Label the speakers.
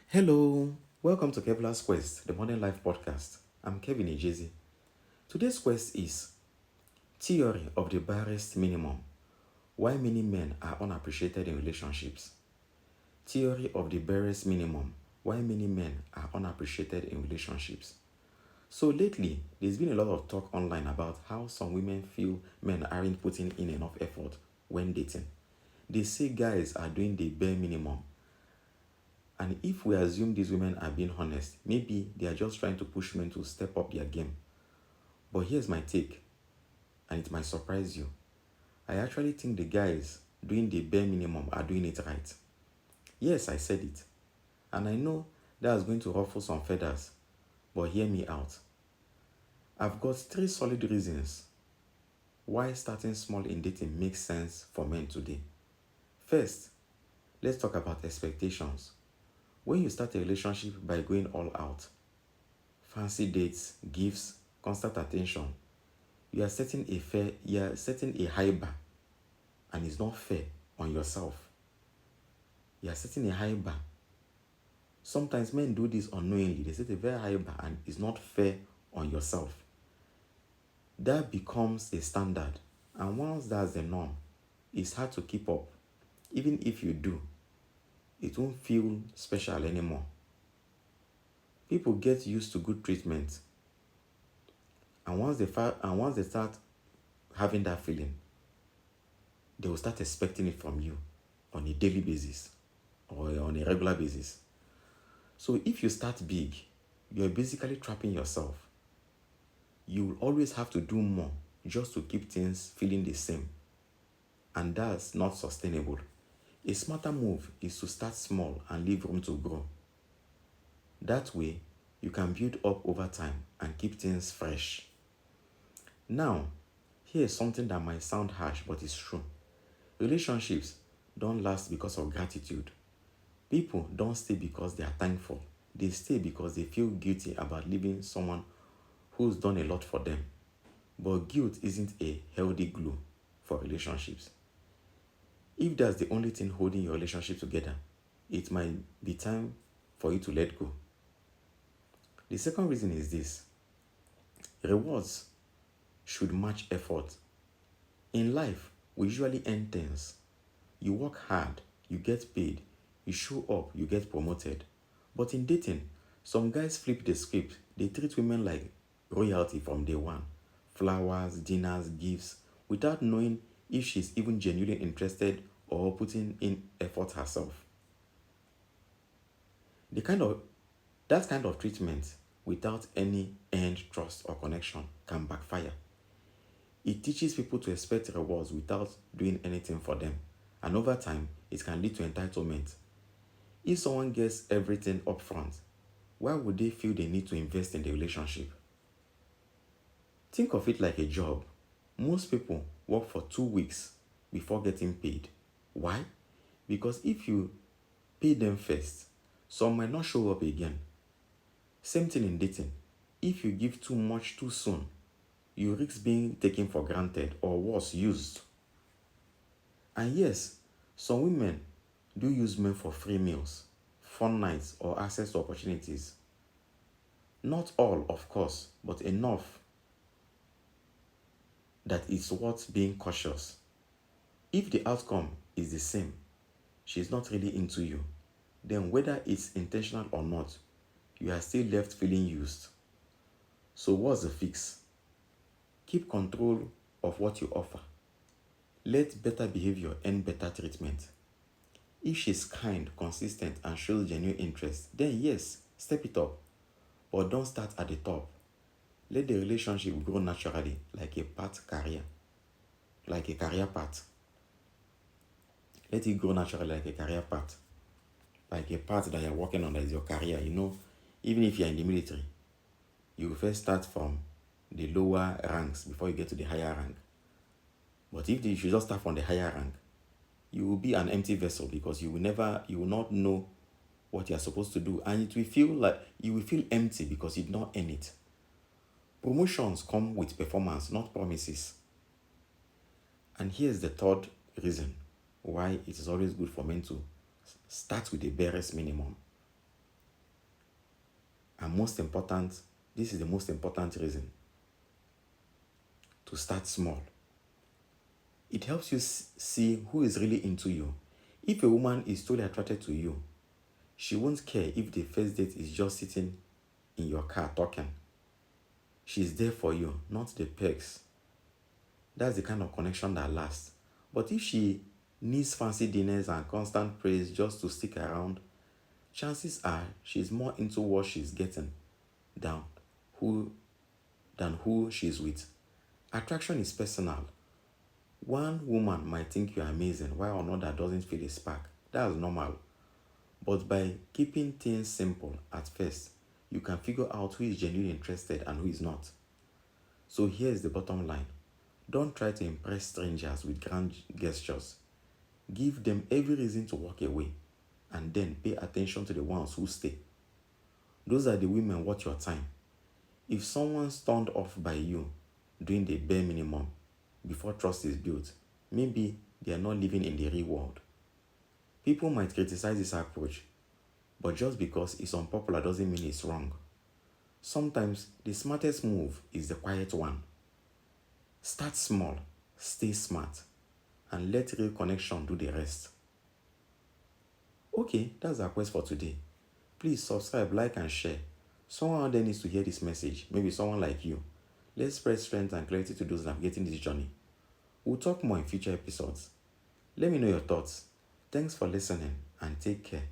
Speaker 1: Hello, welcome to Kevlar's Quest, the Modern Life podcast. I'm Kevin Ejezi. Today's quest is Theory of the Barest Minimum. Why many men are unappreciated in relationships. Theory of the Barest Minimum. Why many men are unappreciated in relationships. So lately, there's been a lot of talk online about how some women feel men aren't putting in enough effort when dating. They say guys are doing the bare minimum. And if we assume these women are being honest, maybe they are just trying to push men to step up their game. But here's my take, and it might surprise you. I actually think the guys doing the bare minimum are doing it right. Yes, I said it. And I know that's going to ruffle some feathers, but hear me out. I've got 3 solid reasons why starting small in dating makes sense for men today. First, let's talk about expectations. When you start a relationship by going all out, fancy dates, gifts, constant attention, you are setting a high bar, and it's not fair on yourself. You are setting a high bar. Sometimes men do this unknowingly. They set a very high bar and it's not fair on yourself. That becomes a standard. And once that's the norm, it's hard to keep up. Even if you do, it won't feel special anymore. People get used to good treatment. And once they start having that feeling, they will start expecting it from you on a daily basis or on a regular basis. So if you start big, you're basically trapping yourself. You will always have to do more just to keep things feeling the same. And that's not sustainable. A smarter move is to start small and leave room to grow. That way, you can build up over time and keep things fresh. Now, here's something that might sound harsh, but it's true. Relationships don't last because of gratitude. People don't stay because they are thankful. They stay because they feel guilty about leaving someone who's done a lot for them. But guilt isn't a healthy glue for relationships. If that's the only thing holding your relationship together, it might be time for you to let go. The second reason is this: rewards should match effort. In life, we usually earn things. You work hard, you get paid. You show up, you get promoted. But in dating, some guys flip the script. They treat women like royalty from day one. Flowers, dinners, gifts, without knowing if she's even genuinely interested or putting in effort herself. The kind of that kind of treatment without any earned trust or connection can backfire. It teaches people to expect rewards without doing anything for them. And over time, it can lead to entitlement. If someone gets everything up front, why would they feel they need to invest in the relationship? Think of it like a job. Most people work for 2 weeks before getting paid. Why? Because if you pay them first, some might not show up again. Same thing in dating. If you give too much too soon, you risk being taken for granted or worse, used. And yes, some women do use men for free meals, fun nights, or access to opportunities. Not all, of course, but enough that it's worth being cautious. If the outcome is the same, she's not really into you, then whether it's intentional or not, you are still left feeling used. So what's the fix? Keep control of what you offer. Let better behavior earn better treatment. If she's kind, consistent, and shows genuine interest, then yes, step it up. But don't start at the top. Let the relationship grow naturally, like a career path. Let it grow naturally like a career path. Like a path that you're working on that is your career. Even if you're in the military, you will first start from the lower ranks before you get to the higher rank. But if you should just start from the higher rank, you will be an empty vessel because you will not know what you're supposed to do. And it will feel like you will feel empty because you did not earn it. Promotions come with performance, not promises. And here's the third reason why it is always good for men to start with the barest minimum. And most important, this is the most important reason, to start small. It helps you see who is really into you. If a woman is totally attracted to you, she won't care if the first date is just sitting in your car talking. She's there for you, not the perks. That's the kind of connection that lasts. But if she needs fancy dinners and constant praise just to stick around, chances are she's more into what she's getting than who she's with. Attraction is personal. One woman might think you're amazing while another doesn't feel a spark. That's normal. But by keeping things simple at first, you can figure out who is genuinely interested and who is not. So here's the bottom line. Don't try to impress strangers with grand gestures. Give them every reason to walk away, and then pay attention to the ones who stay. Those are the women worth your time. If someone's turned off by you doing the bare minimum before trust is built, maybe they are not living in the real world. People might criticize this approach, but just because it's unpopular doesn't mean it's wrong. Sometimes the smartest move is the quiet one. Start small, stay smart, and let real connection do the rest. Okay, that's our quest for today. Please subscribe, like, and share. Someone out there needs to hear this message, maybe someone like you. Let's spread strength and clarity to those navigating this journey. We'll talk more in future episodes. Let me know your thoughts. Thanks for listening and take care.